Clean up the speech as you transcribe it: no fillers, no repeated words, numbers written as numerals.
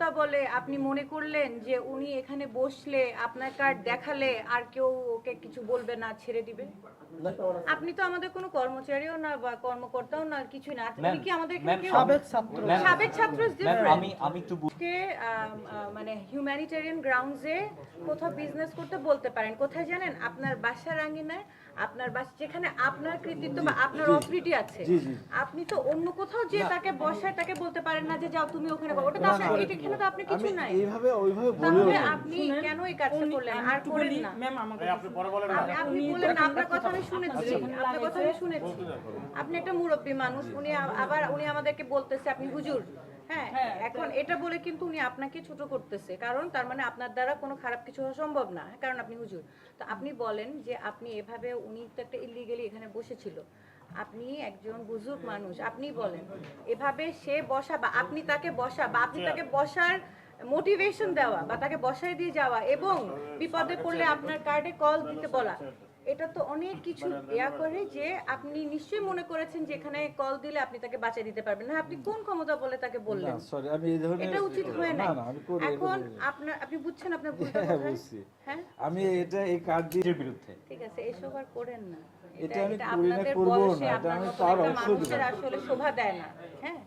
ক্ষমতা বলে আপনি মনে করলেন যে উনি এখানে বসলে আপনার কার্ড দেখালে আর কেউ ওকে কিছু বলবে না, ছেড়ে দিবে? আপনি তো আমাদের কোনো কর্মচারীও না বা কর্মকর্তাও না, কিছু না। উনি কি আমাদের এখানে কেউ? সাবেক ছাত্র is different। আমি একটু কে মানে হিউম্যানিটেরিয়ান গ্রাউন্ডসে কোথাও বিজনেস করতে বলতে পারেন, কোথায় জানেন? আপনার বাসার আঙিনায়, আপনার বাসা যেখানে আপনার কৃতিত্ব বা আপনার অথরিটি আছে, আপনি তো অন্য কোথাও যে তাকে বসায় তাকে বলতে পারেন না যে যাও তুমি ওখানে বসো। ওটা তো আপনার, এটা এখানে তো আপনি কিছু নাই। এইভাবে ওইভাবে তাহলে আপনি কেন এই কাজটা করলেন? আর করেন না। ম্যাম আমাকে আপনি বলেন না, আপনার কথা আমি শুনেছি, আপনার কথা আমি শুনেছি। আপনি একটা মুরব্বী মানুষ, উনি আবার উনি আমাদেরকে বলতেছে আপনি হুজুর। হ্যাঁ, এখন এটা বলে কিন্তু উনি আপনাকে ছোট করতেছে, কারণ তার মানে আপনার দ্বারা কোনো খারাপ কিছু হওয়া সম্ভব না, কারণ আপনি হুজুর। তো আপনি বলেন যে আপনি এভাবে, উনি তো একটা ইলিগালি এখানে বসেছিল, আপনি একজন বুজুর্গ মানুষ, আপনি বলেন এভাবে সে বসা বা আপনি তাকে বসা বা আপনি তাকে বসার মোটিভেশন দেওয়া বা তাকে বসায় দিয়ে যাওয়া এবং বিপদে পড়লে আপনার কার্ডে কল দিতে বলা, এটা তো অনেক কিছু ইয়া করে যে আপনি নিশ্চয়ই মনে করেছেন যে এখানে কল দিলে আপনি তাকে বাঁচিয়ে দিতে পারবেন না। আপনি কোন ক্ষমতা বলে তাকে বললেন? সরি, আমি এই ধরনের এটা উচিত হয় না। আমি করি, এখন আপনার, আপনি বুঝছেন আপনার ভুলটা হ্যাঁ কোথায়? বুঝছি। হ্যাঁ, আমি এই কার্ড দিয়ে বিরুদ্ধে ঠিক আছে, এসব আর করেন না। এটা আমি এটা করি না, আপনাদের করবো বয়সে না, এটা আপনার আমি মতো পার একটা অবশ্যই মানুষের আসলে শোভা দেয় না। হ্যাঁ।